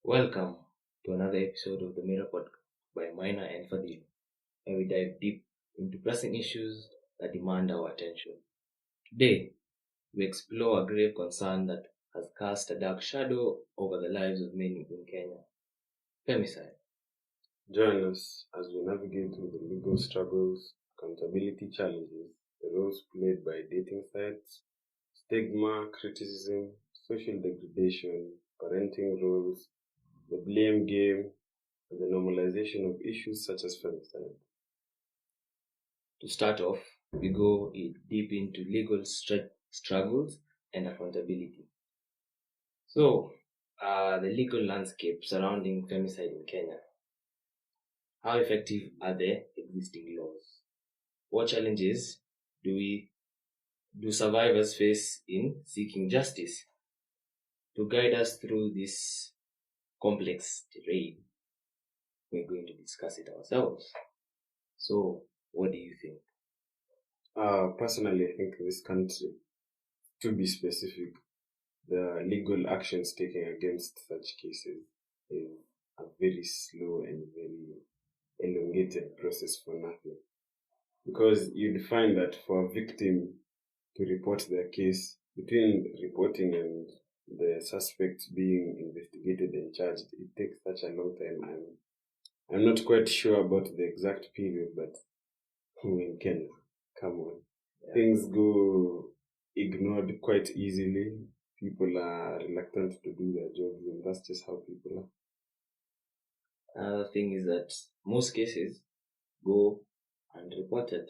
Welcome to another episode of the Mirror Podcast by Mina and Fadil, where we dive deep into pressing issues that demand our attention. Today, we explore a grave concern that has cast a dark shadow over the lives of many in Kenya: femicide. Join us as we navigate through the legal struggles, accountability challenges, the roles played by dating sites, stigma, criticism, social degradation, parenting roles, the blame game, and the normalization of issues such as femicide. To start off, we go deep into legal struggles and accountability. So, the legal landscape surrounding femicide in Kenya. How effective are the existing laws? What challenges do survivors face in seeking justice? To guide us through this complex terrain, we're going to discuss it ourselves. So, what do you think? Personally, I think this country, to be specific, the legal actions taken against such cases is a very slow and very elongated process for nothing. Because you'd find that for a victim to report their case, between reporting and the suspect being investigated and charged, it takes such a long time. I'm not quite sure about the exact period, but in Kenya, come on. Yeah. Things go ignored quite easily. People are reluctant to do their jobs, and that's just how people are. Another thing is that most cases go unreported.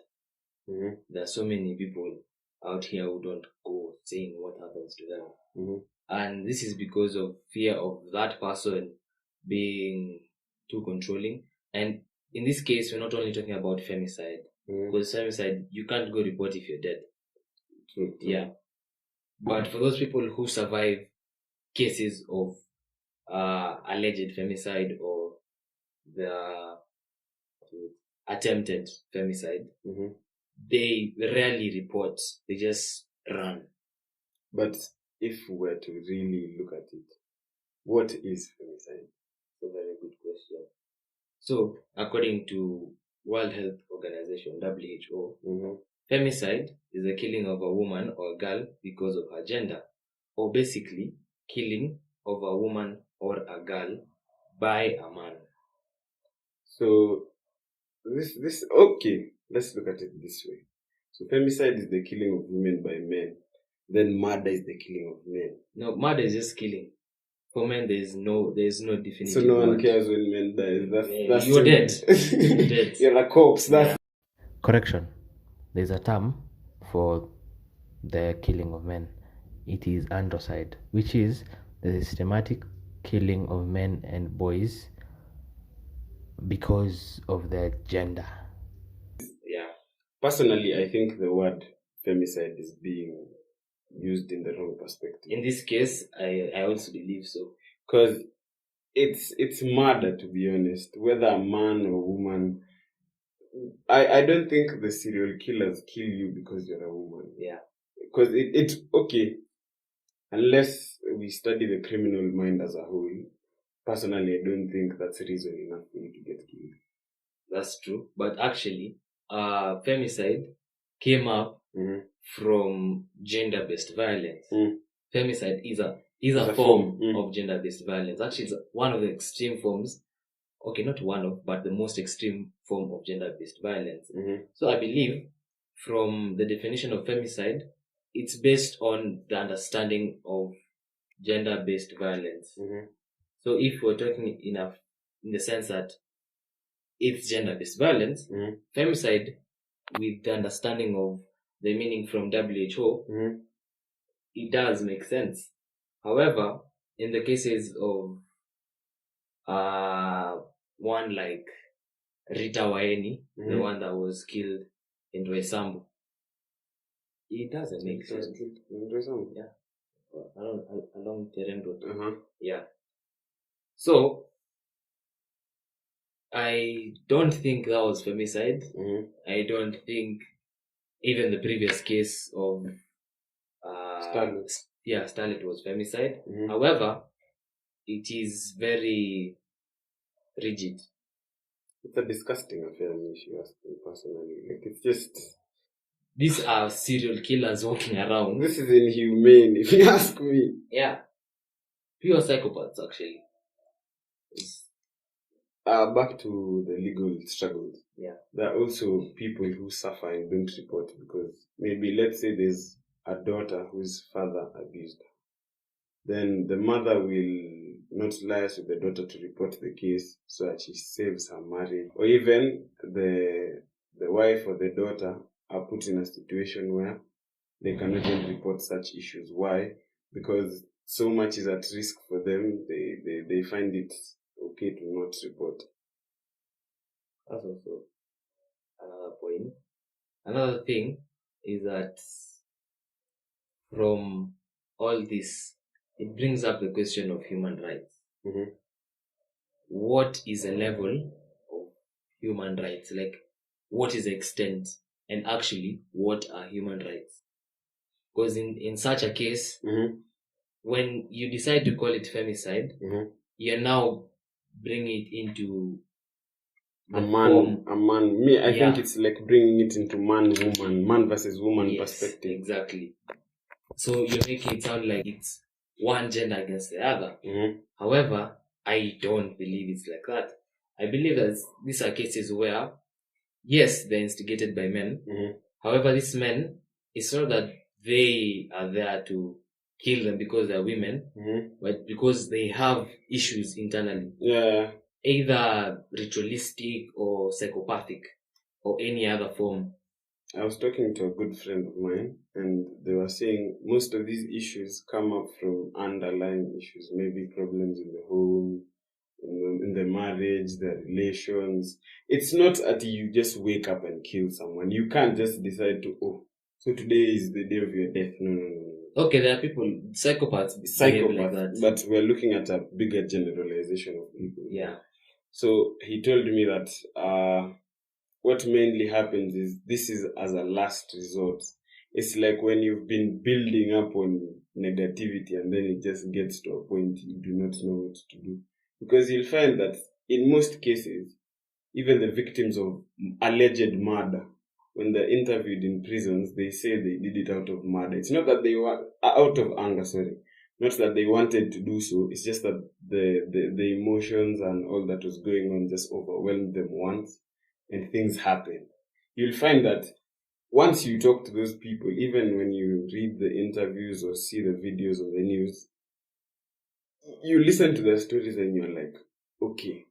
Mm-hmm. There are so many people out here who don't go saying what happens to them. Mm-hmm. And this is because of fear of that person being too controlling. And in this case, we're not only talking about femicide. Mm-hmm. Because femicide, you can't go report if you're dead. True. Yeah. But for those people who survive cases of alleged femicide or the attempted femicide, mm-hmm. they rarely report. They just run. But if we were to really look at it, what is femicide? It's a very good question. So, according to World Health Organization, WHO, mm-hmm. femicide is the killing of a woman or a girl because of her gender, or basically killing of a woman or a girl by a man. So this okay, let's look at it this way. So femicide is the killing of women by men. Then murder is the killing of men. No, murder is just killing. For men, there's no definitive. So no one cares when men die. That's you're dead. You're dead. You're a corpse. That's Correction. There's a term for the killing of men. It is androcide, which is the systematic killing of men and boys because of their gender. Yeah. Personally, I think the word femicide is being used in the wrong perspective. In this case, I also believe so. Because it's murder, to be honest. Whether a man or woman, I don't think the serial killers kill you because you're a woman. Yeah. Because it's okay. Unless we study the criminal mind as a whole, personally, I don't think that's reason enough for you to get killed. That's true. But actually, femicide came up from gender-based violence. Femicide is a form of gender-based violence. Actually, it's one of the extreme forms. Okay, not one of, but the most extreme form of gender-based violence. So I believe from the definition of femicide, it's based on the understanding of gender-based violence. So if we're talking in the sense that it's gender-based violence, femicide, with the understanding of the meaning from WHO, it does make sense. However, in the cases of one like Rita Waeni, the one that was killed in Roysambu, it doesn't make sense. Yeah. Along Terrain Road. Yeah. So, I don't think that was femicide. I don't think even the previous case of Starlet was femicide. However, it is very rigid. It's a disgusting affair, if you ask me personally. Like, it's just... These are serial killers walking around. This is inhumane, if you ask me. Yeah. Pure psychopaths, actually. Back to the legal struggles. Yeah. There are also people who suffer and don't report because maybe, let's say, there's a daughter whose father abused her. Then the mother will not liaise with the daughter to report the case so that she saves her marriage. Or even the wife or the daughter are put in a situation where they cannot even report such issues. Why? Because so much is at risk for them, they find it okay to not report. That's also another point. Another thing is that from all this, it brings up the question of human rights. Mm-hmm. What is a level of human rights? Like, what is the extent? And actually, what are human rights? Because in such a case, Mm-hmm. when you decide to call it femicide, Mm-hmm. you're now bringing it into a man. I think it's like bringing it into man versus woman perspective. Exactly. So you're making it sound like it's one gender against the other. Mm-hmm. However, I don't believe it's like that. I believe that these are cases where, yes, they're instigated by men. Mm-hmm. However, these men, it's not that they are there to kill them because they're women, but because they have issues internally. Yeah. Either ritualistic or psychopathic or any other form. I was talking to a good friend of mine and they were saying most of these issues come up from underlying issues, maybe problems in the home, in the marriage, the relations. It's not that you just wake up and kill someone. You can't just decide to, so today is the day of your death. No. Okay, there are people, psychopaths like that. But we're looking at a bigger generalization of people. Yeah. So he told me that what mainly happens is this is as a last resort. It's like when you've been building up on negativity and then it just gets to a point you do not know what to do. Because you'll find that in most cases, even the victims of alleged murder, when they're interviewed in prisons, they say they did it out of murder. It's not that they were out of anger, sorry. Not that they wanted to do so. It's just that the emotions and all that was going on just overwhelmed them once and things happened. You'll find that once you talk to those people, even when you read the interviews or see the videos on the news, you listen to their stories and you're like, okay,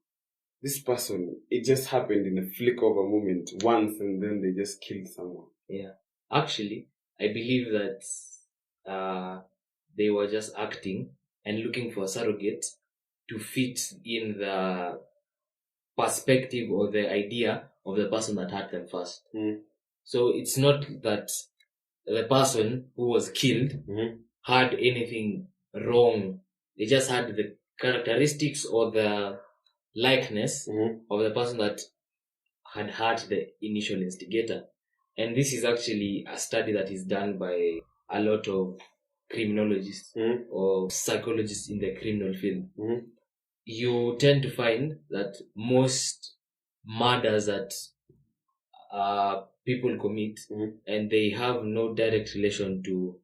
this person, it just happened in a flick of a moment once and then they just killed someone. Yeah. Actually, I believe that they were just acting and looking for a surrogate to fit in the perspective or the idea of the person that hurt them first. So it's not that the person who was killed had anything wrong. They just had the characteristics or the likeness of the person that had hurt the initial instigator. And this is actually a study that is done by a lot of criminologists or psychologists in the criminal field. You tend to find that most murders that people commit and they have no direct relation to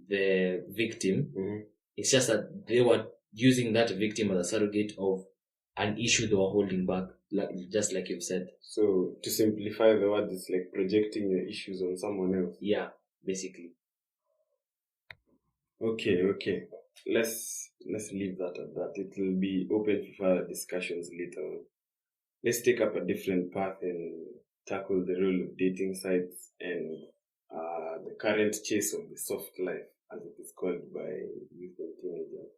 the victim. It's just that they were using that victim as a surrogate of an issue they were holding back, just like you've said. So to simplify the word, it's like projecting your issues on someone else. Yeah, basically. Okay. Let's leave that at that. It will be open for further discussions later on. Let's take up a different path and tackle the role of dating sites and the current chase of the soft life, as it is called by youth and teenagers.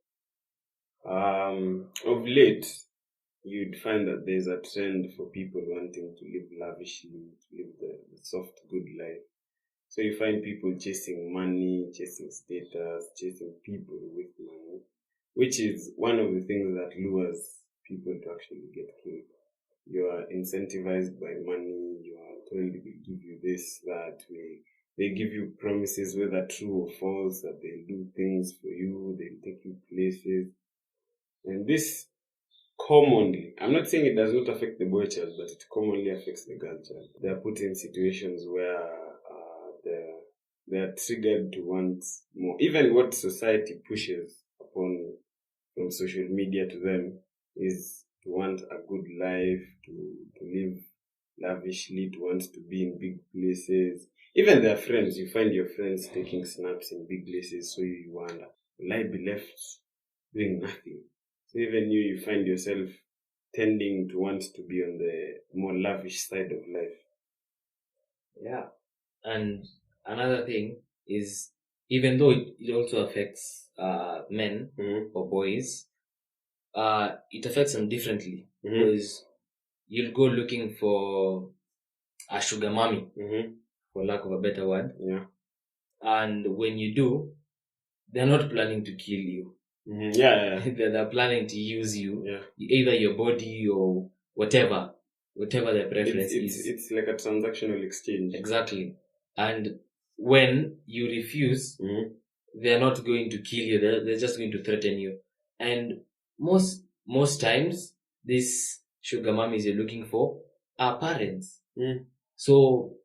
Of late, you'd find that there's a trend for people wanting to live lavishly, to live the soft, good life. So you find people chasing money, chasing status, chasing people with money, which is one of the things that lures people to actually get killed. You are incentivized by money, you are told we give you this, that, they give you promises, whether true or false, that they'll do things for you, they'll take you places. And And this commonly, I'm not saying it does not affect the boy child, but it commonly affects the girl child. They are put in situations where they are triggered to want more. Even what society pushes upon from social media to them is to want a good life, to live lavishly, to want to be in big places. Even their friends, you find your friends taking snaps in big places, so you wonder, will I be left doing nothing? So even you find yourself tending to want to be on the more lavish side of life. Yeah. And another thing is, even though it also affects men or boys, it affects them differently, because you'll go looking for a sugar mommy, for lack of a better word. Yeah. And when you do, they're not planning to kill you. Yeah. They're planning to use you, Yeah. either your body or whatever their preference is. It's like a transactional exchange. Exactly. And when you refuse, they're not going to kill you. They're just going to threaten you. And most times, these sugar mummies you're looking for are parents. So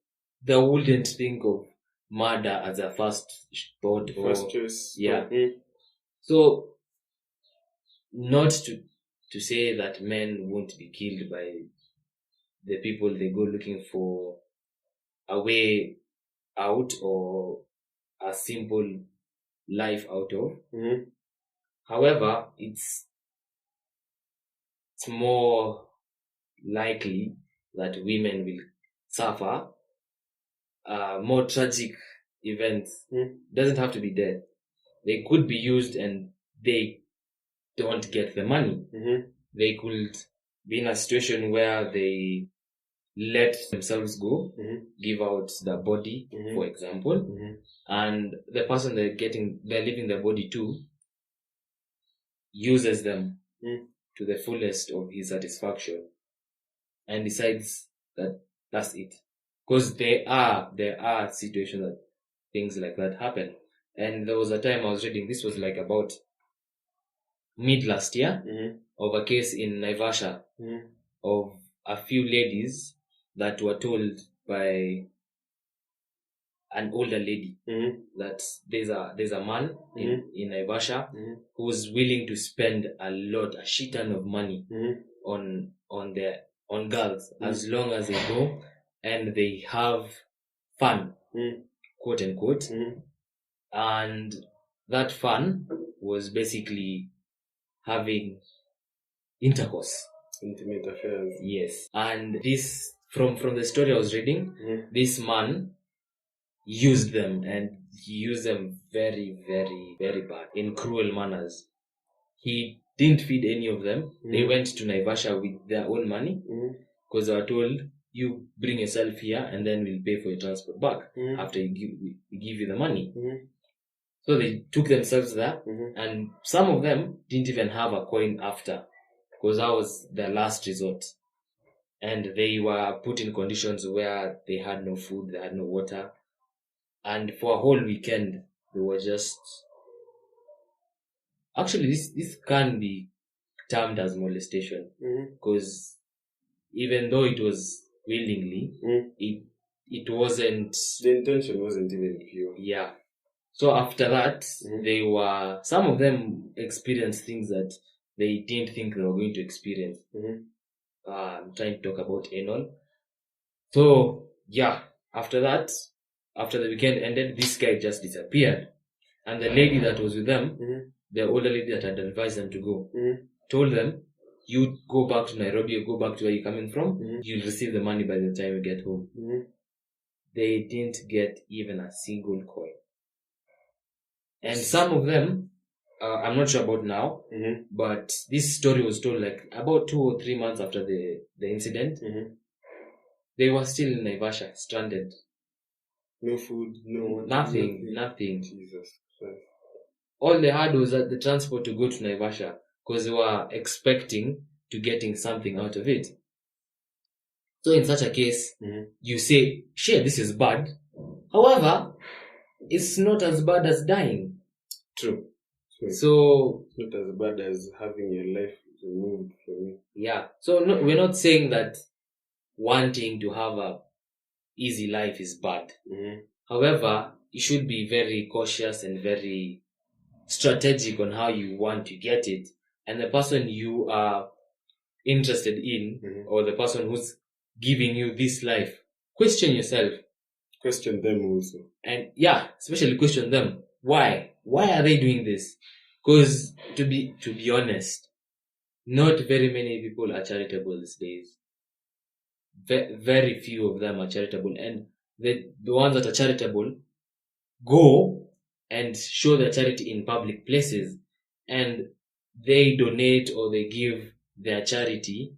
they wouldn't think of murder as a first thought. First choice. Yeah. So, not to say that men won't be killed by the people they go looking for a way out or a simple life out of. However, it's more likely that women will suffer more tragic events. Doesn't have to be death. They could be used and they don't get the money. They could be in a situation where they let themselves go, give out the body, for example, and the person they're leaving the body to uses them to the fullest of his satisfaction and decides that that's it. Because there are situations that things like that happen. And there was a time I was reading, this was like about mid last year, of a case in Naivasha of a few ladies that were told by an older lady that there's a man in Naivasha who's willing to spend a shit ton of money on girls as long as they go and they have fun, quote unquote. And that fun was basically having intercourse, intimate affairs. Yes. And this, from the story I was reading, this man used them, and he used them very, very, very bad, in cruel manners. He didn't feed any of them. They went to Naivasha with their own money, because they were told, you bring yourself here and then we'll pay for your transport back after we give you the money. So they took themselves there, and some of them didn't even have a coin after, because that was their last resort. And they were put in conditions where they had no food, they had no water. And for a whole weekend, they were just... Actually, this can be termed as molestation, because even though it was willingly, it wasn't... The intention wasn't even pure. Yeah. So after that, some of them experienced things that they didn't think they were going to experience. I'm trying to talk about anal. So, yeah, after that, after the weekend ended, this guy just disappeared. And the lady that was with them, the older lady that had advised them to go, told them, you go back to Nairobi, you go back to where you're coming from, you'll receive the money by the time you get home. They didn't get even a single coin. And some of them, I'm not sure about now, but this story was told like about 2 or 3 months after the incident. They were still in Naivasha, stranded. No food, no water, nothing. Jesus Christ. All they had was the transport to go to Naivasha, because they were expecting to getting something out of it. So in such a case, you say, sure, this is bad. However, it's not as bad as dying. True. So not as bad as having your life removed from you. Yeah. So no, we're not saying that wanting to have a easy life is bad. However, you should be very cautious and very strategic on how you want to get it. And the person you are interested in, or the person who's giving you this life, question yourself. Question them also. And yeah, especially question them. Why? Why are they doing this? Because to be honest, not very many people are charitable these days. Very few of them are charitable, and the ones that are charitable go and show their charity in public places, and they donate or they give their charity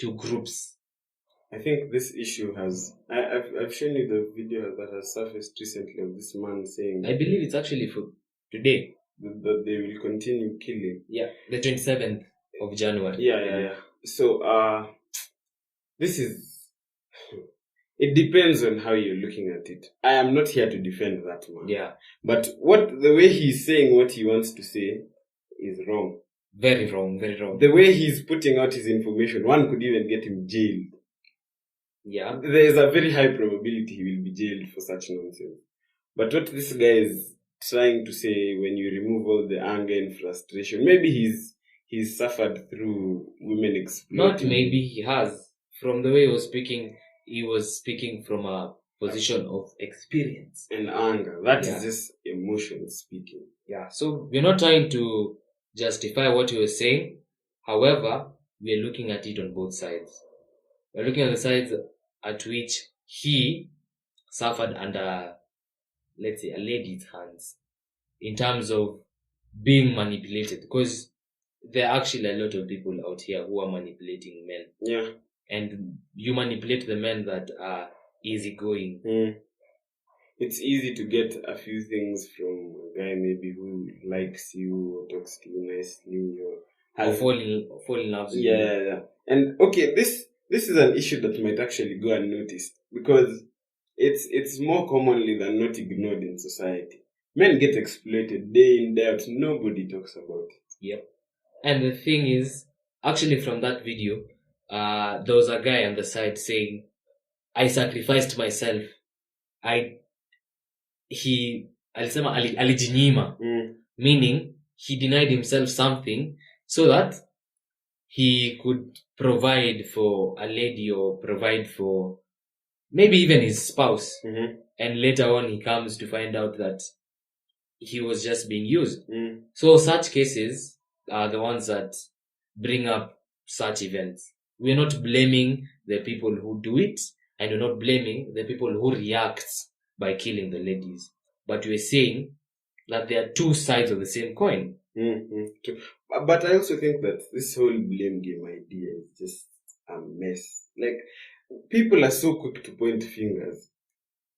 to groups. I think this issue has. I've shown you the video that has surfaced recently of this man saying. I believe it's actually for today. That they will continue killing. Yeah, the 27th of January. Yeah. So, this is. It depends on how you're looking at it. I am not here to defend that man. Yeah. But the way he's saying what he wants to say is wrong. Very wrong, very wrong. The way he's putting out his information, one could even get him jailed. Yeah. There is a very high probability he will be jailed for such nonsense. But what this guy is trying to say, when you remove all the anger and frustration, maybe he's suffered through women exploiting. Not maybe, he has. From the way he was speaking from a position of experience. And anger. That is just emotion speaking. Yeah. So we're not trying to justify what you were saying. However, we are looking at it on both sides. We're looking at the sides at which he suffered under, let's say, a lady's hands in terms of being manipulated, because there are actually a lot of people out here who are manipulating men. Yeah. And you manipulate the men that are easygoing. It's easy to get a few things from a guy maybe who likes you or talks to you nicely or fall in love with you. Yeah. And okay, this is an issue that might actually go unnoticed, because it's more commonly than not ignored in society. Men get exploited day in, day out. Nobody talks about it. Yep. And the thing is, actually from that video, there was a guy on the side saying, I sacrificed myself. Alisema alijinyima. Meaning, he denied himself something so that he could provide for a lady or provide for maybe even his spouse. And later on, he comes to find out that he was just being used. So such cases are the ones that bring up such events. We're not blaming the people who do it, and we're not blaming the people who react by killing the ladies. But we're saying that there are two sides of the same coin. But I also think that this whole blame game idea is just a mess. Like, people are so quick to point fingers.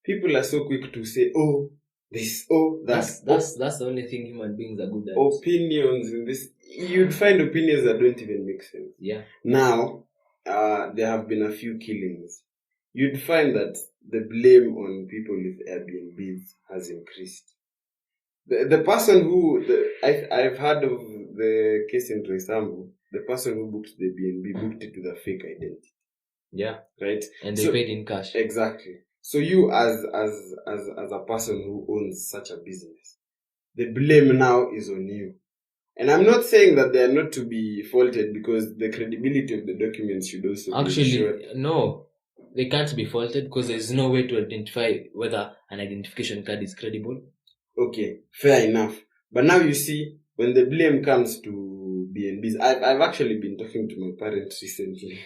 People are so quick to say, oh, this, oh, that's the only thing human beings are good at. Opinions in this, you'd find opinions that don't even make sense. Yeah. Now, there have been a few killings. You'd find that the blame on people with Airbnbs has increased. The person who, I've heard of the case in Resambu, the person who booked the B&B booked it with a fake identity. Yeah. Right? And they paid in cash. Exactly. So you as a person who owns such a business, the blame now is on you. And I'm not saying that they are not to be faulted, because the credibility of the documents should also be ensured. No, they can't be faulted, because there's no way to identify whether an identification card is credible. Okay, fair enough. But now you see, when the blame comes to B&Bs, I've actually been talking to my parents recently.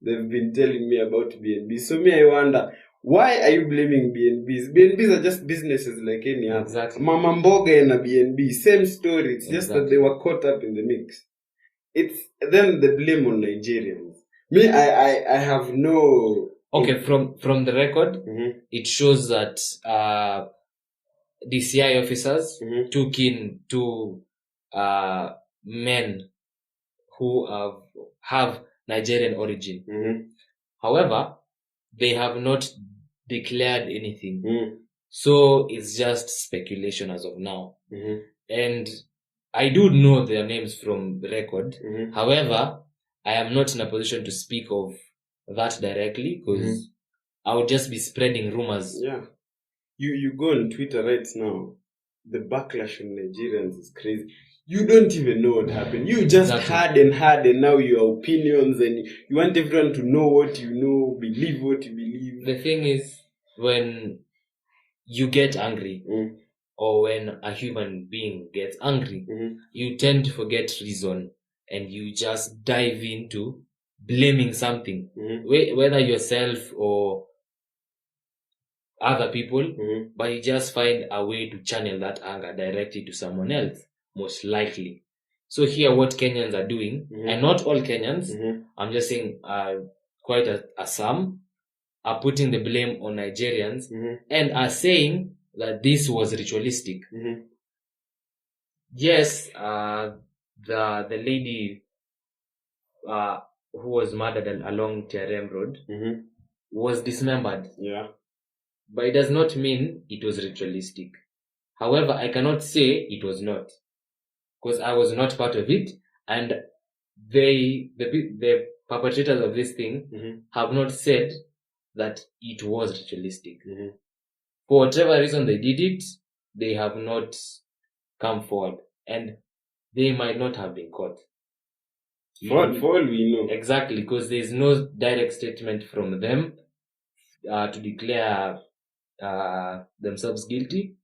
They've been telling me about B&Bs. So I wonder, why are you blaming B&Bs? B&Bs are just businesses like any other. Exactly. Mama Mboga and a B&B, same story. It's just that they were caught up in the mix. It's then the blame on Nigerians. I have no... Okay, from the record, it shows that DCI officers took in two men who have Nigerian origin. However, they have not declared anything. So it's just speculation as of now. And I do know their names from record. However, I am not in a position to speak of that directly because I would just be spreading rumors. Yeah. You go on Twitter right now, the backlash on Nigerians is crazy. You don't even know what happened. You just heard and now your opinions, and you want everyone to know what you know, believe what you believe. The thing is, when you get angry, or when a human being gets angry, you tend to forget reason and you just dive into blaming something, whether yourself or other people, but you just find a way to channel that anger directly to someone else, most likely. So here what Kenyans are doing, and not all Kenyans, I'm just saying quite a some, are putting the blame on Nigerians and are saying that this was ritualistic. Yes, the lady who was murdered along TRM Road was dismembered. Yeah. But it does not mean it was ritualistic. However, I cannot say it was not, because I was not part of it, and the perpetrators of this thing have not said that it was ritualistic. For whatever reason they did it, they have not come forward, and they might not have been caught. For all we know. Exactly, because there is no direct statement from them to declare themselves guilty,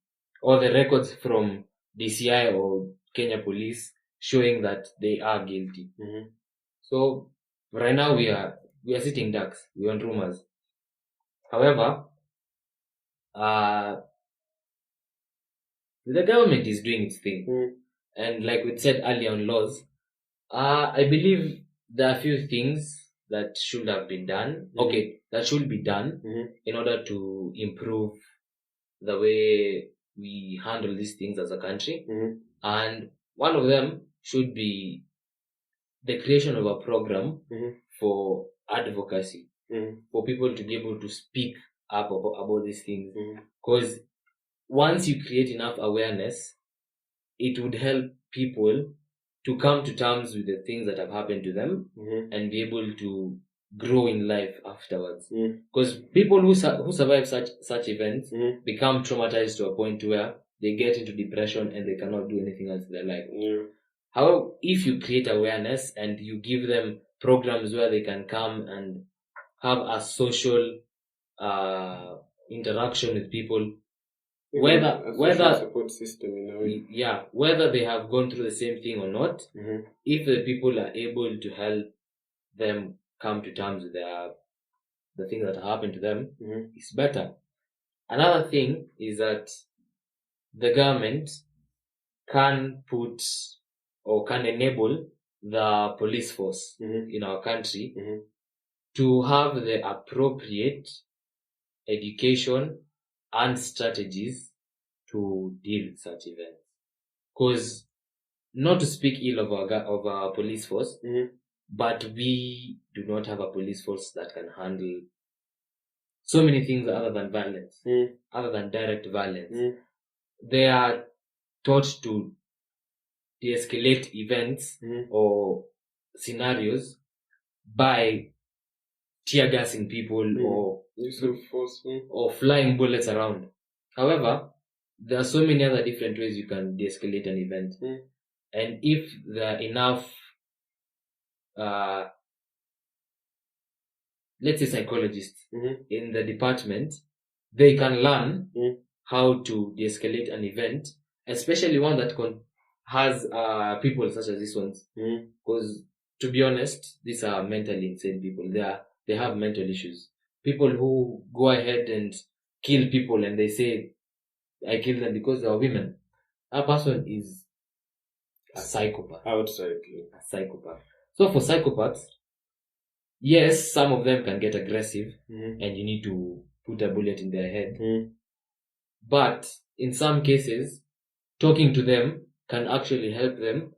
or the records from DCI or Kenya Police showing that they are guilty. So right now we are sitting ducks. We want rumors. However, the government is doing its thing, and like we said earlier on laws, I believe there are a few things that should have been done. That should be done in order to improve the way we handle these things as a country. And one of them should be the creation of a program for advocacy, for people to be able to speak up about these things. Because once you create enough awareness, it would help people to come to terms with the things that have happened to them and be able to grow in life afterwards. Because people who survive such events become traumatized to a point where they get into depression and they cannot do anything else in their life. However, if you create awareness and you give them programs where they can come and have a social interaction with people, whether support system in a way. Whether they have gone through the same thing or not, if the people are able to help them come to terms with the things that happened to them, it's better. Another thing is that the government can put or can enable the police force in our country to have the appropriate education and strategies to deal with such events. Because, not to speak ill of our police force, but we do not have a police force that can handle so many things other than violence, other than direct violence. They are taught to de-escalate events or scenarios by tear gassing people or use of force or flying bullets around. However, there are so many other different ways you can de-escalate an event. And if there are enough let's say psychologists in the department, they can learn how to de-escalate an event, especially one that has people such as these ones. Because to be honest, these are mentally insane people. They have mental issues. People who go ahead and kill people and they say, I killed them because they are women. That person is a psychopath. Outside. A psychopath. So for psychopaths, yes, some of them can get aggressive and you need to put a bullet in their head. But in some cases, talking to them can actually help them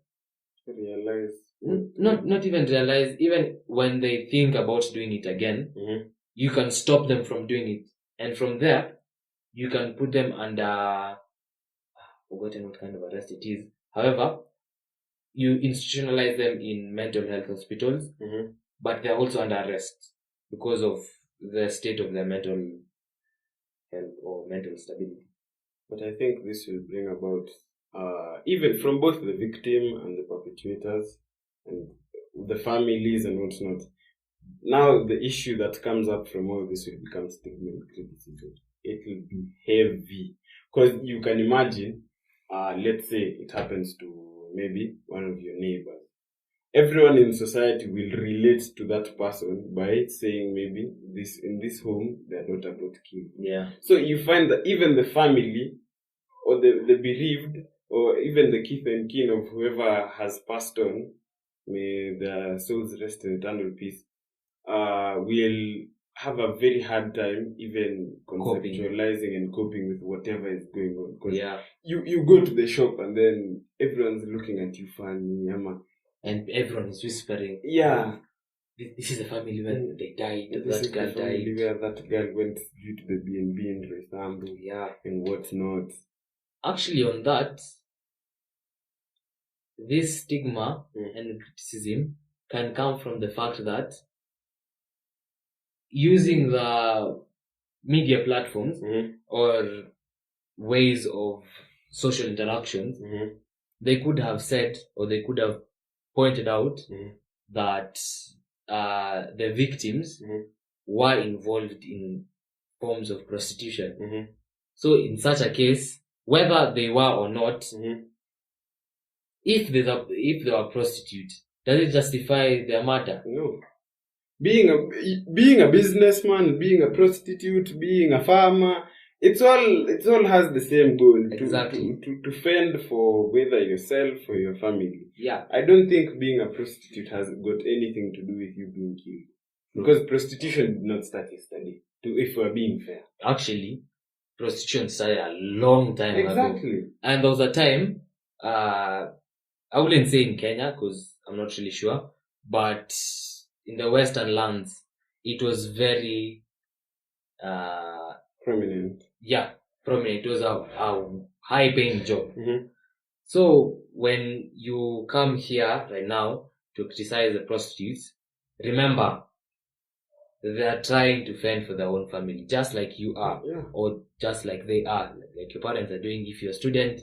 realize. Not even realize, even when they think about doing it again, you can stop them from doing it. And from there, you can put them under, I've forgotten what kind of arrest it is. However, you institutionalize them in mental health hospitals, but they're also under arrest because of the state of their mental health or mental stability. But I think this will bring about, even from both the victim and the perpetrators and the families and whatnot, now the issue that comes up from all this will become stigma and criticism. It will be heavy. Because you can imagine, let's say it happens to maybe one of your neighbors. Everyone in society will relate to that person by saying maybe in this home they're not about killing. Yeah. So you find that even the family or the bereaved or even the kith and kin of whoever has passed on, may their souls rest in eternal peace, will have a very hard time even conceptualizing and coping with whatever is going on. Because you go to the shop and then everyone's looking at you funny, and everyone is whispering. Yeah. This is the family where they died. This is the family where that girl went due to the B&B in Roysambu. Yeah. And whatnot. Actually, on that, this stigma and criticism can come from the fact that using the media platforms or ways of social interactions, they could have said or they could have pointed out that the victims were involved in forms of prostitution. So in such a case, whether they were or not, if they were prostitute, does it justify their murder? No. Being a businessman, being a prostitute, being a farmer, it all has the same goal. Exactly. To fend for whether yourself or your family. Yeah. I don't think being a prostitute has got anything to do with you being killed. Because prostitution did not start yesterday, if we're being fair. Actually, prostitution started a long time ago. Exactly. And there was a time, I wouldn't say in Kenya, because I'm not really sure, but in the Western lands, it was very prominent. Yeah, prominent. It was a high-paying job. So when you come here right now to criticize the prostitutes, remember, they are trying to fend for their own family, just like you are, or just like they are, like your parents are doing. If you're a student,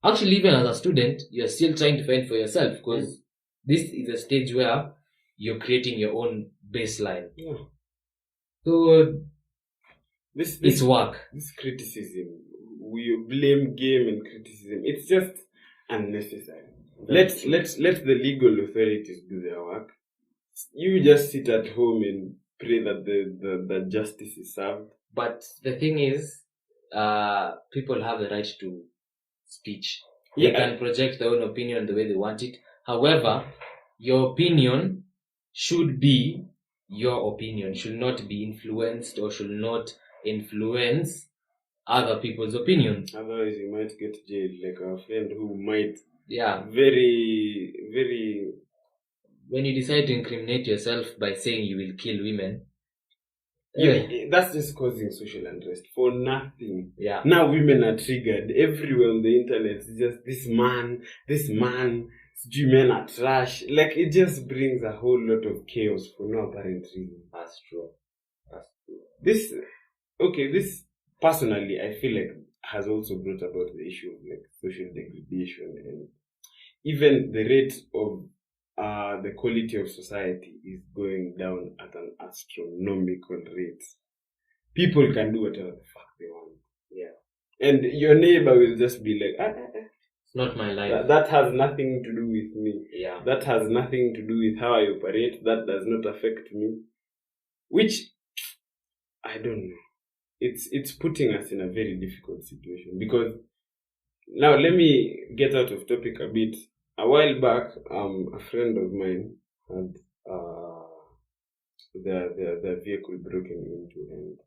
actually, even as a student, you're still trying to fend for yourself, because this is a stage where you're creating your own baseline. So it's work. This criticism, we blame game and criticism. It's just unnecessary. Let the legal authorities do their work. You just sit at home and pray that the justice is served. But the thing is, people have the right to speech. They can project their own opinion the way they want it. However, your opinion should be your opinion, should not be influenced or should not influence other people's opinions. Otherwise, you might get jailed, like our friend who might. Yeah. Very, very. When you decide to incriminate yourself by saying you will kill women, that's just causing social unrest for nothing. Yeah. Now women are triggered everywhere on the internet. It's just this man, men are trash. Like, it just brings a whole lot of chaos for no apparent reason. That's true. This personally, I feel like has also brought about the issue of like social degradation, and even the rate of the quality of society is going down at an astronomical rate. People can do whatever the fuck they want. Yeah. And your neighbor will just be like, it's not my life. That has nothing to do with me. Yeah. That has nothing to do with how I operate. That does not affect me. Which, I don't know. It's putting us in a very difficult situation, because now let me get out of topic a bit. A while back, a friend of mine had their vehicle broken into, and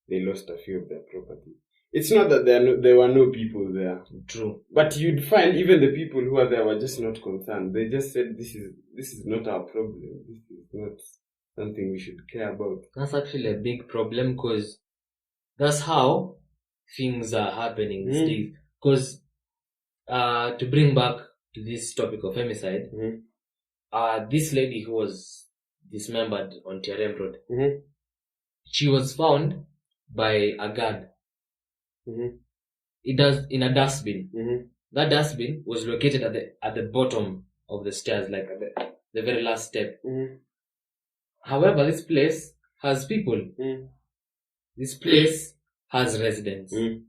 they lost a few of their property. It's not that there were no people there. True. But you'd find even the people who are there were just not concerned. They just said, this is not our problem. This is not something we should care about. That's actually a big problem, because that's how things are happening these days. Because to bring back to this topic of femicide, Mm-hmm. This lady who was dismembered on TRM Road, Mm-hmm. she was found by a guard. Mm-hmm. It does in a dustbin. Mm-hmm. That dustbin was located at the bottom of the stairs, like at the very last step. Mm-hmm. However, this place has people. Mm-hmm. This place has residents. Mm-hmm.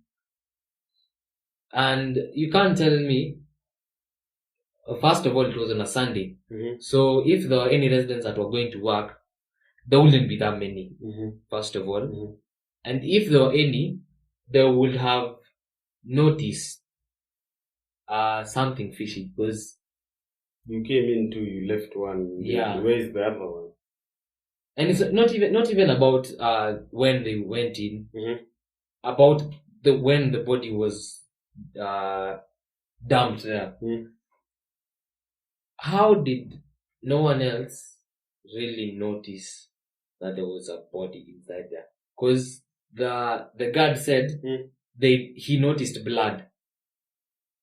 And you can't tell me, first of all, it was on a Sunday. Mm-hmm. So if there were any residents that were going to work, there wouldn't be that many, first of all. Mm-hmm. And if there were any, they would have noticed something fishy, because You came in two, you left one. Yeah. Where is the other one? and it's not even about when they went in, Mm-hmm. about when the body was dumped there. Mm-hmm. How did no one else really notice that there was a body inside there? Because the guard said he noticed blood,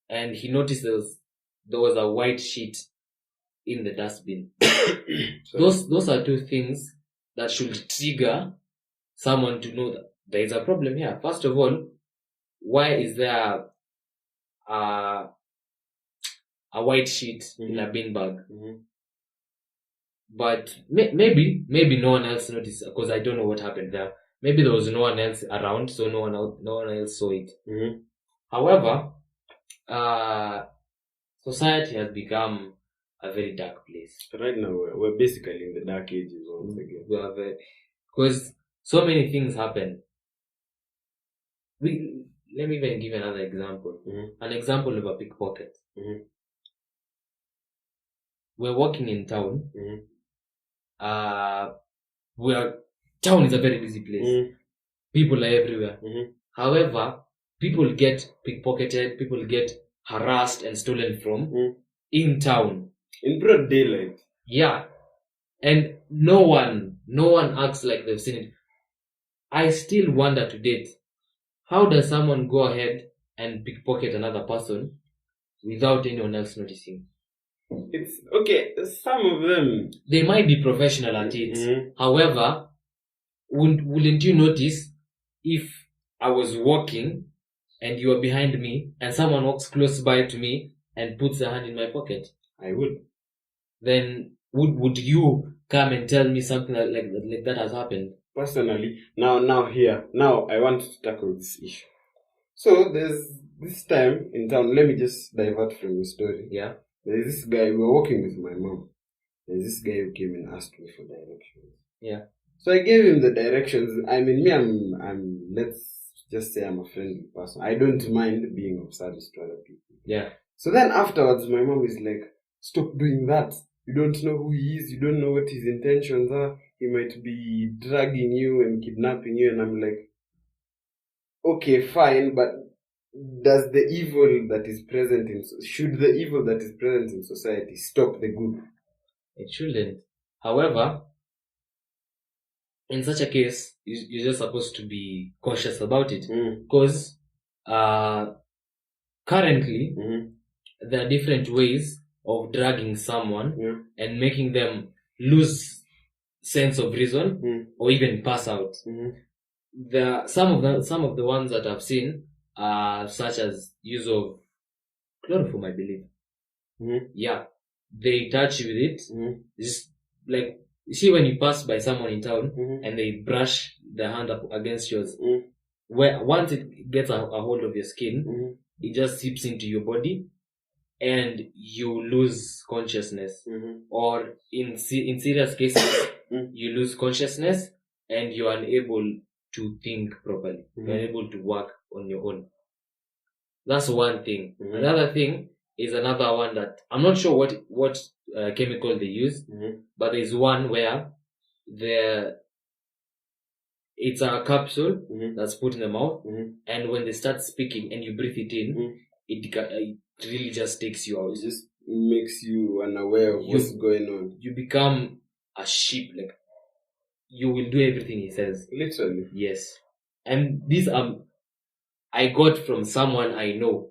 and he noticed there was a white sheet in the dustbin. Those are two things that should trigger someone to know that there is a problem here. First of all, why is there a white sheet in a bin bag? Mm-hmm. But maybe no one else noticed, because I don't know what happened there. Maybe there was no one else around, so no one else saw it. Mm-hmm. However, society has become a very dark place. Right now, we're basically in the dark ages once again. Because so many things happen. Let me even give another example. Mm-hmm. An example of a pickpocket. Mm-hmm. We're walking in town. Mm-hmm. Town is a very busy place. Mm-hmm. People are everywhere. Mm-hmm. However, people get pickpocketed, people get harassed and stolen from in town. In broad daylight. Yeah. And no one acts like they've seen it. I still wonder to date, how does someone go ahead and pickpocket another person without anyone else noticing? It's okay, some of them, they might be professional at it. Mm-hmm. However, wouldn't you notice if I was walking and you are behind me and someone walks close by to me and puts their hand in my pocket? I would. Then would you come and tell me something like that has happened? Personally, now I want to tackle this issue. So there's this time in town, let me just divert from the story. Yeah. There's this guy, we were walking with my mom. There's this guy who came and asked me for directions. Yeah. So I gave him the directions. I mean, I'm let's just say I'm a friendly person. I don't mind being of service to other people. Yeah. So then afterwards, my mom is like, stop doing that. You don't know who he is. You don't know what his intentions are. He might be dragging you and kidnapping you. And I'm like, okay, fine, but should the evil that is present in society stop the good? It shouldn't. However, in such a case, you're just supposed to be cautious about it, because currently there are different ways of dragging someone and making them lose sense of reason or even pass out. Some of the ones that I've seen are such as use of chloroform, I believe. Yeah, they touch you with it. Just like, you see when you pass by someone in town and they brush their hand up against yours, where once it gets a hold of your skin, it just seeps into your body and you lose consciousness. Or in serious cases, you lose consciousness and you are unable to think properly. You're unable to work on your own. That's one thing. Another thing is another one that I'm not sure what chemical they use, but there's one where it's a capsule that's put in the mouth, and when they start speaking and you breathe it in, it really just takes you out. It just makes you unaware of what's going on. You become a sheep. Like, you will do everything he says. Literally. Yes. And these I got from someone I know,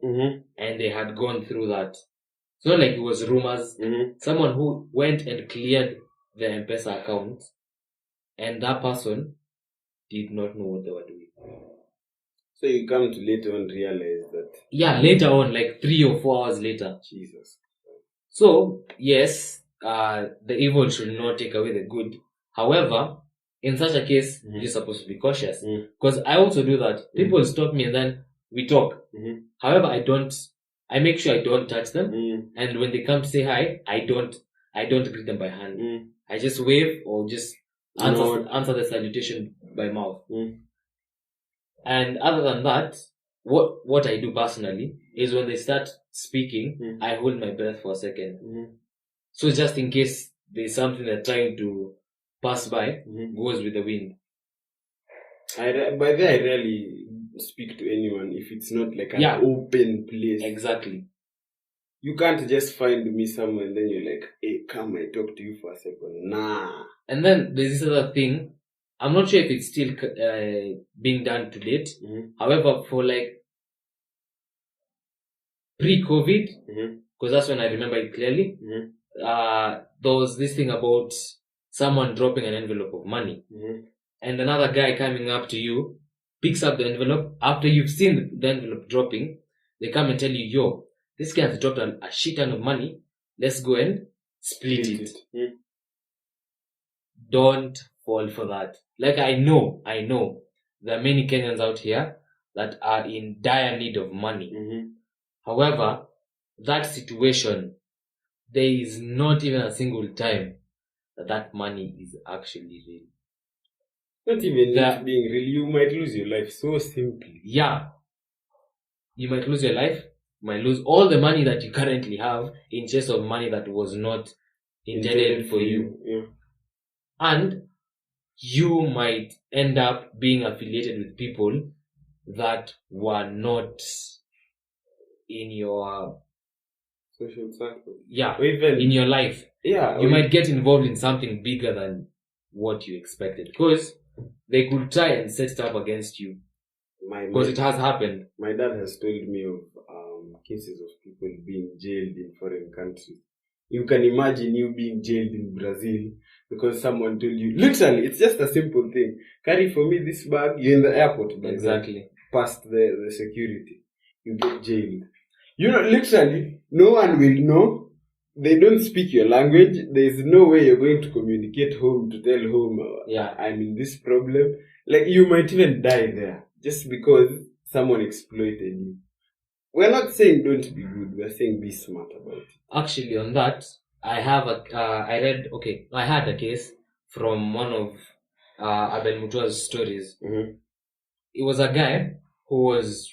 and they had gone through that. It's not like it was rumors. Someone who went and cleared the M-Pesa account, and that person did not know what they were doing. So you come to later on realize that. Yeah, later on, like 3 or 4 hours later. Jesus. So, yes, the evil should not take away the good. However, in such a case, you're supposed to be cautious. Because I also do that. People stop me and then we talk. However, I make sure I don't touch them. And when they come to say hi, I don't greet them by hand. I just wave or just answer the salutation by mouth. And other than that, what I do personally is when they start speaking, I hold my breath for a second. So just in case there's something they're trying to pass by, goes with the wind. By then I rarely speak to anyone if it's not like an open place. Exactly. You can't just find me somewhere and then you're like, hey, come, I talk to you for a second. Nah. And then there's this other thing. I'm not sure if it's still being done to date. However, for like pre-COVID, because that's when I remember it clearly, there was this thing about someone dropping an envelope of money. And another guy coming up to you, picks up the envelope. After you've seen the envelope dropping, they come and tell you, yo, this guy has dropped a shit ton of money. Let's go and split it. Don't fall for that. Like, I know there are many Kenyans out here that are in dire need of money. However, that situation, there is not even a single time that money is actually real. Not even being real, you might lose your life so simply. Yeah. You might lose your life, you might lose all the money that you currently have in chase of money that was not intended for you. Yeah. And you might end up being affiliated with people that were not in your social circle. Yeah, or even in your life. Yeah. You might get involved in something bigger than what you expected. Because they could try and set it up against you. Because it has happened. My dad has told me of cases of people being jailed in foreign countries. You can imagine you being jailed in Brazil because someone told you, literally, it's just a simple thing. Carry for me this bag, you're in the airport. Exactly. Past the security. You get jailed. You know, literally, no one will know. They don't speak your language. There's no way you're going to communicate home to tell home, I'm in this problem. Like, you might even die there just because someone exploited you. We're not saying don't be good. We're saying be smart about it. Actually, on that, I had a case from one of Abel Mutua's stories. It was a guy who was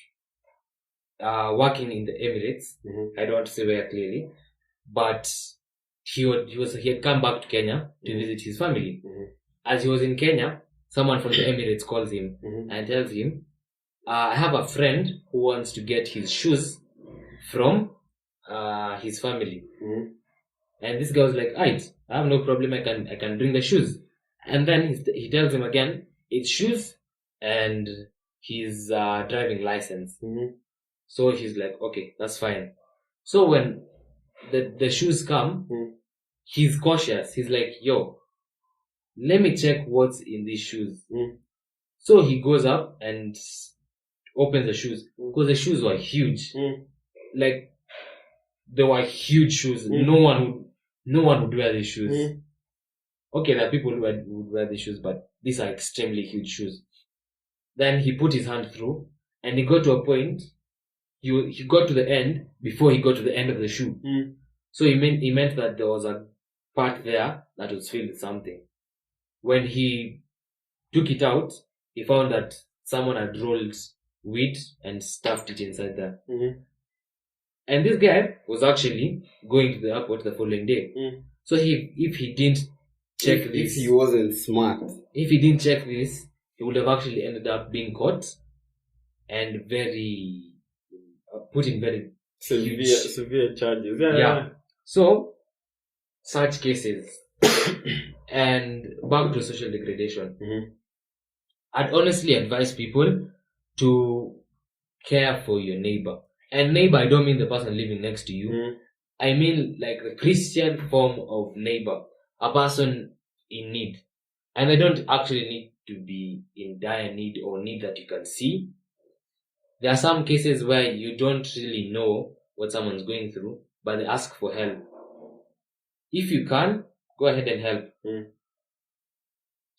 working in the Emirates. I don't want to say where clearly, but he had come back to Kenya to visit his family. As he was in Kenya, someone from the Emirates calls him and tells him, I have a friend who wants to get his shoes from his family. And this guy was like, I have no problem, I can bring the shoes. And then he tells him again, it's shoes and his driving license. So he's like, okay, that's fine. So when the shoes come, he's cautious. He's like, yo, let me check what's in these shoes. So he goes up and opens the shoes, because the shoes were huge. Like, they were huge shoes. No one would wear these shoes. Okay, there are people who would wear these shoes, but these are extremely huge shoes. Then he put his hand through, and he got to a point. He got to the end before he got to the end of the shoe. So he meant that there was a part there that was filled with something. When he took it out, he found that someone had rolled wheat and stuffed it inside there. And this guy was actually going to the airport the following day. So if he didn't check this, if he wasn't smart, if he didn't check this, he would have actually ended up being caught and put in very severe charges. Yeah. So such cases. And back to social degradation. I'd honestly advise people to care for your neighbor. And neighbor, I don't mean the person living next to you. I mean like the Christian form of neighbor, a person in need. And they don't actually need to be in dire need or need that you can see. There are some cases where you don't really know what someone's going through, but they ask for help. If you can, go ahead and help.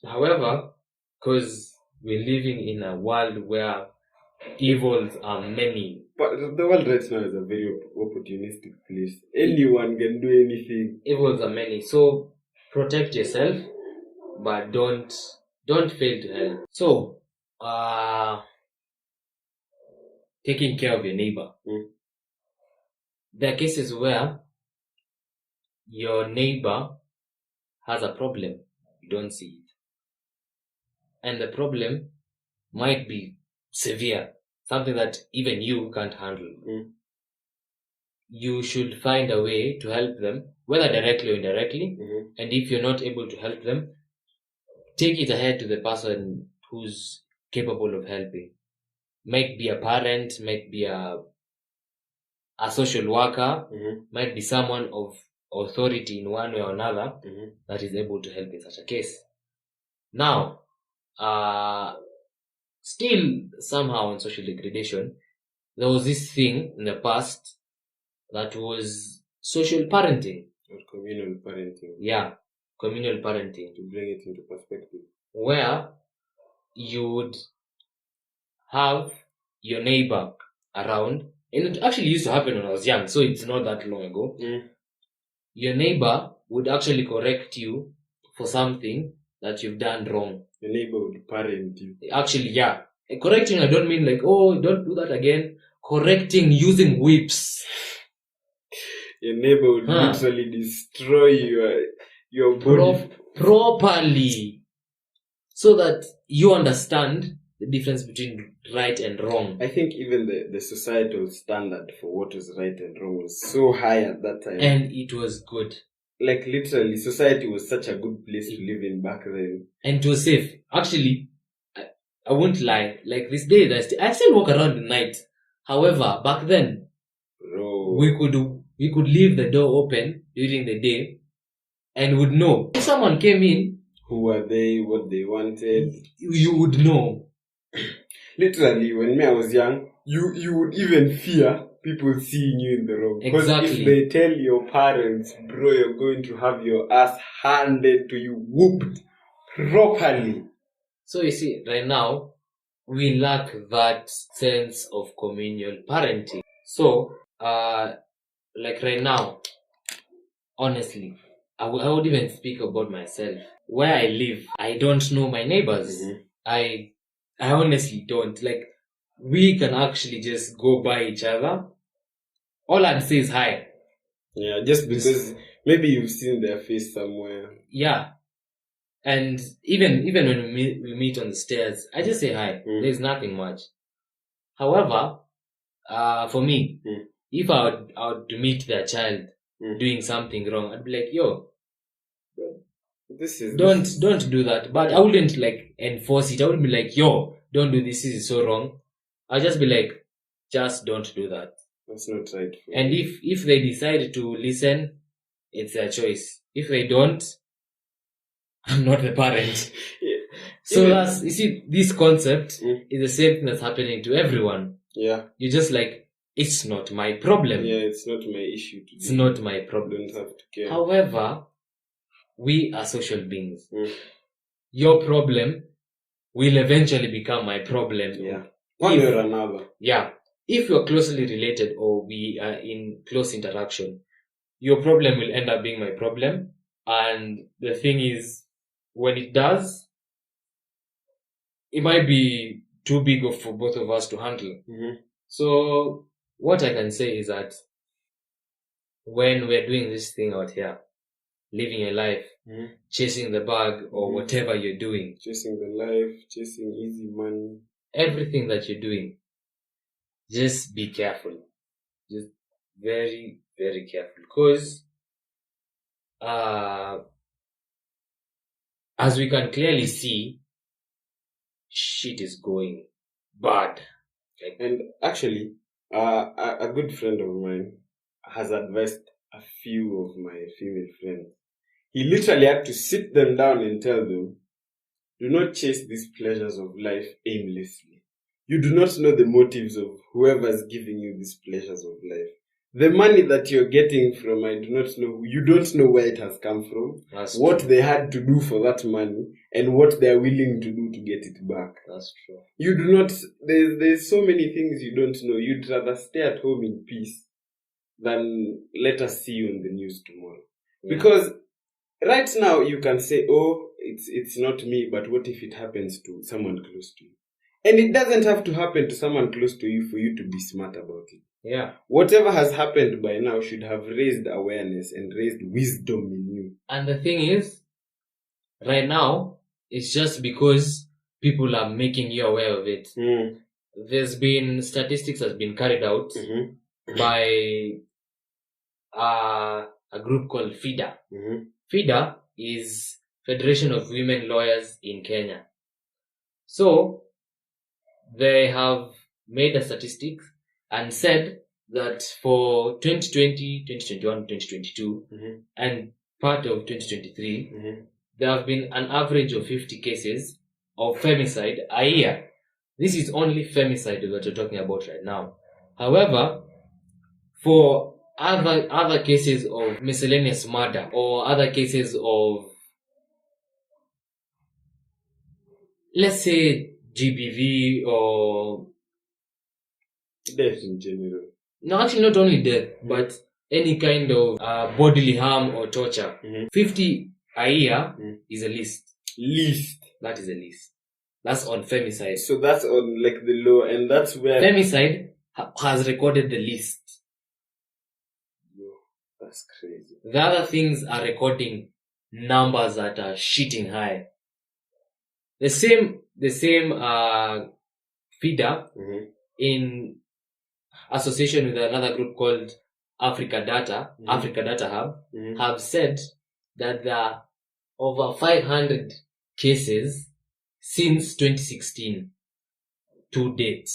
However, because we're living in a world where evils are many. But the world right now is a very opportunistic place. Anyone can do anything. Evils are many. So protect yourself, but don't fail to help. So, taking care of your neighbor. There are cases where your neighbor has a problem, you don't see it. And the problem might be severe, something that even you can't handle. You should find a way to help them, whether directly or indirectly. And if you're not able to help them, take it ahead to the person who's capable of helping. Might be a parent, might be a social worker, might be someone of authority in one way or another that is able to help in such a case. Now, still somehow on social degradation, there was this thing in the past that was social parenting. Or communal parenting. Yeah, communal parenting. To bring it into perspective. Where you would have your neighbor around, and it actually used to happen when I was young, so it's not that long ago. Your neighbor would actually correct you for something that you've done wrong. Your neighbor would parent you. Actually, yeah. Correcting, I don't mean like, oh, don't do that again. Correcting using whips. Your neighbor would literally destroy your body. Properly. So that you understand the difference between right and wrong. I think even the societal standard for what is right and wrong was so high at that time. And it was good. Like literally, society was such a good place to live in back then. And it was safe. Actually, I won't lie. Like this day, I still walk around at night. However, back then, bro, we could leave the door open during the day and would know. If someone came in, who were they, what they wanted, you would know. Literally, when I was young, you would even fear people seeing you in the wrong. Because if they tell your parents, bro, you're going to have your ass handed to you, whooped properly. So you see, right now, we lack that sense of communal parenting. So, like right now, honestly, I would even speak about myself. Where I live, I don't know my neighbors. I honestly don't. Like, we can actually just go by each other. All I'd say is hi. Yeah, just because maybe you've seen their face somewhere. Yeah. And even when we meet on the stairs, I just say hi. There's nothing much. However, for me, if I would to meet their child doing something wrong, I'd be like, yo, don't do that. But I wouldn't like enforce it. I wouldn't be like, yo, don't do this. This is so wrong. I'll just be like, just don't do that. That's not right. And if they decide to listen, it's their choice. If they don't, I'm not the parent. So that's, you see, this concept is the same thing that's happening to everyone. Yeah. You're just like, it's not my problem. Yeah, it's not my issue. It's not my problem. Don't have to care. However, we are social beings. Your problem will eventually become my problem. Yeah. One way or another. Yeah. If you're closely related or we are in close interaction, your problem will end up being my problem. And the thing is, when it does, it might be too big for both of us to handle. So what I can say is that when we're doing this thing out here, living your life, chasing the bag or whatever you're doing, chasing the life, chasing easy money, everything that you're doing, just be careful. Just very, very careful. Because as we can clearly see, shit is going bad. And actually, a good friend of mine has advised a few of my female friends. He literally had to sit them down and tell them, do not chase these pleasures of life aimlessly. You do not know the motives of whoever's giving you these pleasures of life. The money that you're getting from, I do not know, you don't know where it has come from, what they had to do for that money, and what they're willing to do to get it back. That's true. You do not, there's so many things you don't know. You'd rather stay at home in peace than let us see you on the news tomorrow. Yeah. Because right now you can say, oh, it's not me, but what if it happens to someone close to you? And it doesn't have to happen to someone close to you for you to be smart about it. Yeah. Whatever has happened by now should have raised awareness and raised wisdom in you. And the thing is, right now, it's just because people are making you aware of it. There's been statistics that's been carried out by a group called FIDA. FIDA is Federation of Women Lawyers in Kenya. So they have made a statistics and said that for 2020, 2021, 2022, and part of 2023, there have been an average of 50 cases of femicide a year. This is only femicide that we're talking about right now. However, for other cases of miscellaneous murder or other cases of, let's say, GBV or death in general. No, actually not only death, but any kind of bodily harm or torture. 50 a year is a list. That is a list. That's on femicide. So that's on like the law, and that's where femicide has recorded the list. That's crazy. The other things are recording numbers that are shitting high. The same FIDA in association with another group called Africa Data Hub have said that there are over 500 cases since 2016 to date.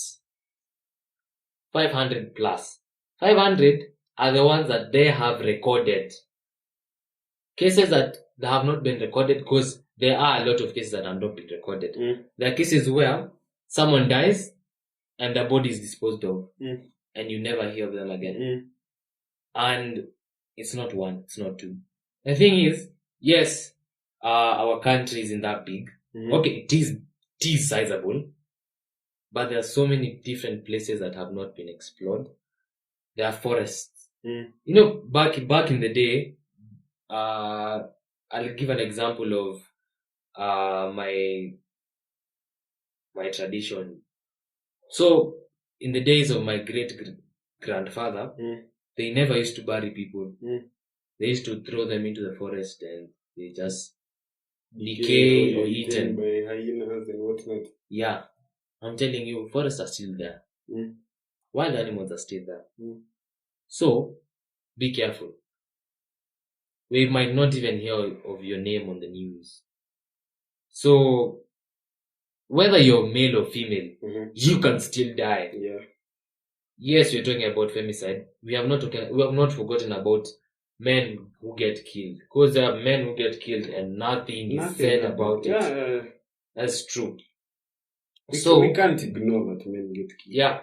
500 plus. 500 are the ones that they have recorded. Cases that have not been recorded, because there are a lot of cases that have not been recorded. There are cases where someone dies and their body is disposed of and you never hear of them again. And it's not one, it's not two. The thing is, yes, our country isn't that big. Okay, it is sizable, but there are so many different places that have not been explored. There are forests. You know, back in the day, I'll give an example of my tradition. So, in the days of my great grandfather, they never used to bury people. They used to throw them into the forest and they just decay or eaten by hyenas and whatnot. Yeah, I'm telling you, forests are still there. Wild animals are still there. So, be careful. We might not even hear of your name on the news. So, whether you're male or female, you can still die. Yeah. Yes, we're talking about femicide. We have not forgotten about men who get killed. Because there are men who get killed and nothing is said about it. Yeah. That's true. So we can't ignore that men get killed. Yeah.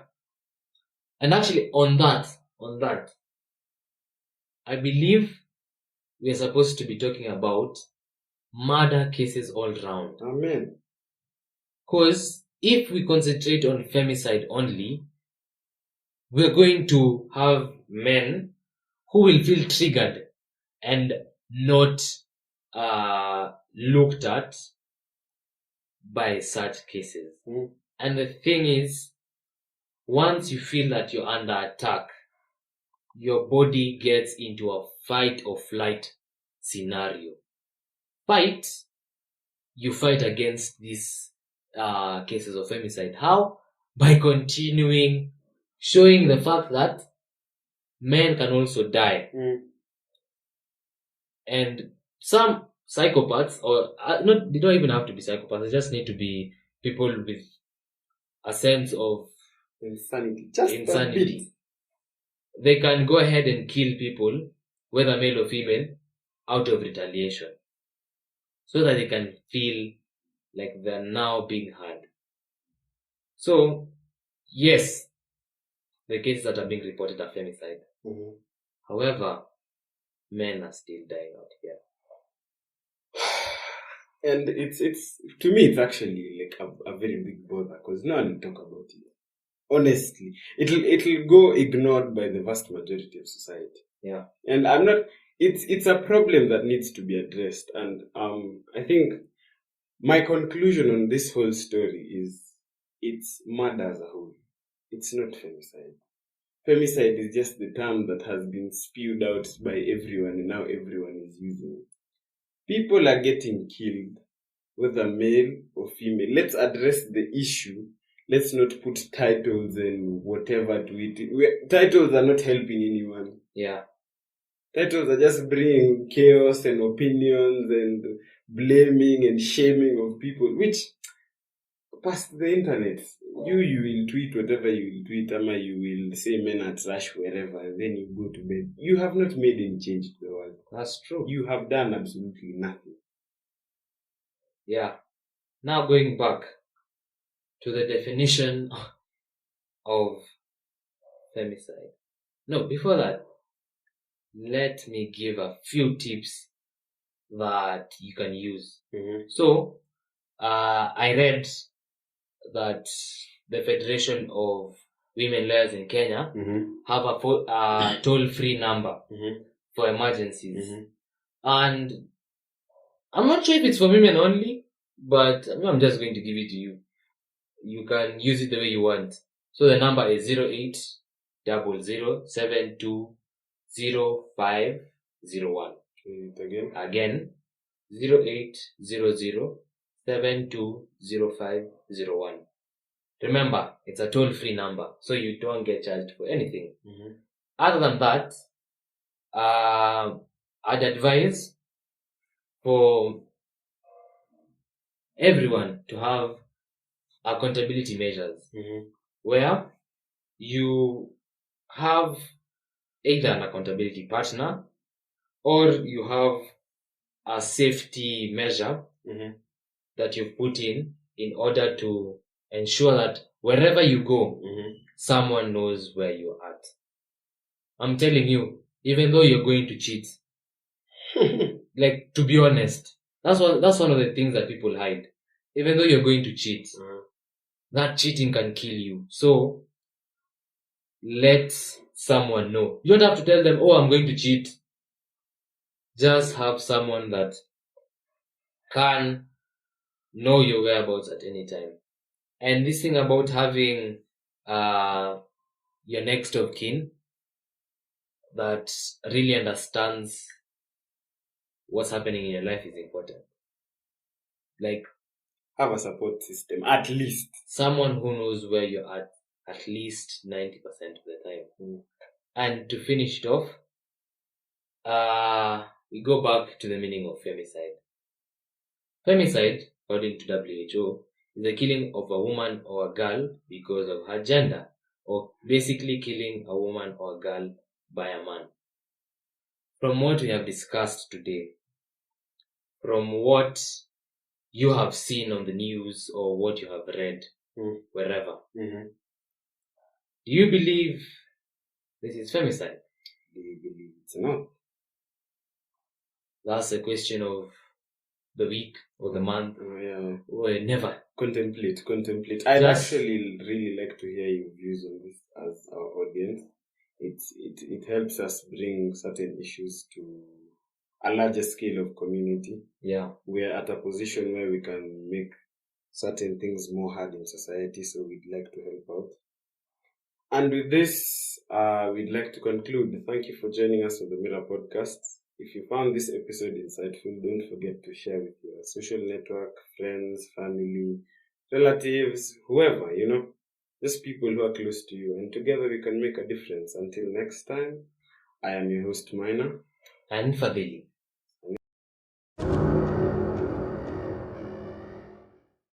And actually on that, I believe we are supposed to be talking about murder cases all round. Amen. Because if we concentrate on femicide only, we're going to have men who will feel triggered and not looked at by such cases. And the thing is, once you feel that you're under attack, your body gets into a fight or flight scenario. You fight against these cases of femicide. How? By continuing showing the fact that men can also die. And some psychopaths, or they don't even have to be psychopaths, they just need to be people with a sense of insanity. Just insanity. They can go ahead and kill people whether male or female, out of retaliation, so that they can feel like they're now being heard. So, yes, the cases that are being reported are femicide. However, men are still dying out here. And it's to me, it's actually like a very big bother, because no one will talk about it. Honestly, it'll go ignored by the vast majority of society. Yeah. And I'm not. It's a problem that needs to be addressed. And I think my conclusion on this whole story is it's murder as a whole. It's not femicide. Femicide is just the term that has been spewed out by everyone, and now everyone is using it. People are getting killed, whether male or female. Let's address the issue. Let's not put titles and whatever to it. Titles are not helping anyone. Yeah. Titles are just bringing chaos and opinions and blaming and shaming of people, which past the internet. You will tweet whatever you will tweet, ama you will say men are trash wherever, and then you go to bed. You have not made any change to the world. That's true. You have done absolutely nothing. Yeah. Now going back to the definition of femicide. No, before that, let me give a few tips that you can use. So, I read that the Federation of Women Lawyers in Kenya have a toll-free number for emergencies. And I'm not sure if it's for women only, but I'm just going to give it to you. You can use it the way you want. So the number is 0800-720501. Again, 0800-720501. Remember, it's a toll-free number, so you don't get charged for anything. Other than that, I'd advise for everyone to have accountability measures, where you have either an accountability partner or you have a safety measure that you've put in order to ensure that wherever you go, someone knows where you're at. I'm telling you, even though you're going to cheat, like, to be honest, that's one of the things that people hide. Even though you're going to cheat, that cheating can kill you. So, let someone know. You don't have to tell them, oh, I'm going to cheat. Just have someone that can know your whereabouts at any time. And this thing about having your next of kin that really understands what's happening in your life is important. Like, have a support system, at least. Someone who knows where you're at least 90% of the time. And to finish it off, we go back to the meaning of femicide. Femicide, according to WHO, is the killing of a woman or a girl because of her gender, or basically killing a woman or a girl by a man. From what we have discussed today, from what you have seen on the news or what you have read wherever, do you believe this is femicide? Do you believe it's not? That's a question of the week or the month or never. Contemplate. I'd actually really like to hear your views on this as our audience. It helps us bring certain issues to a larger scale of community. Yeah. We're at a position where we can make certain things more hard in society, so we'd like to help out. And with this, we'd like to conclude. Thank you for joining us on the Mirror Podcast. If you found this episode insightful, don't forget to share with your social network, friends, family, relatives, whoever, just people who are close to you. And together we can make a difference. Until next time, I am your host, Mina. And Fadili.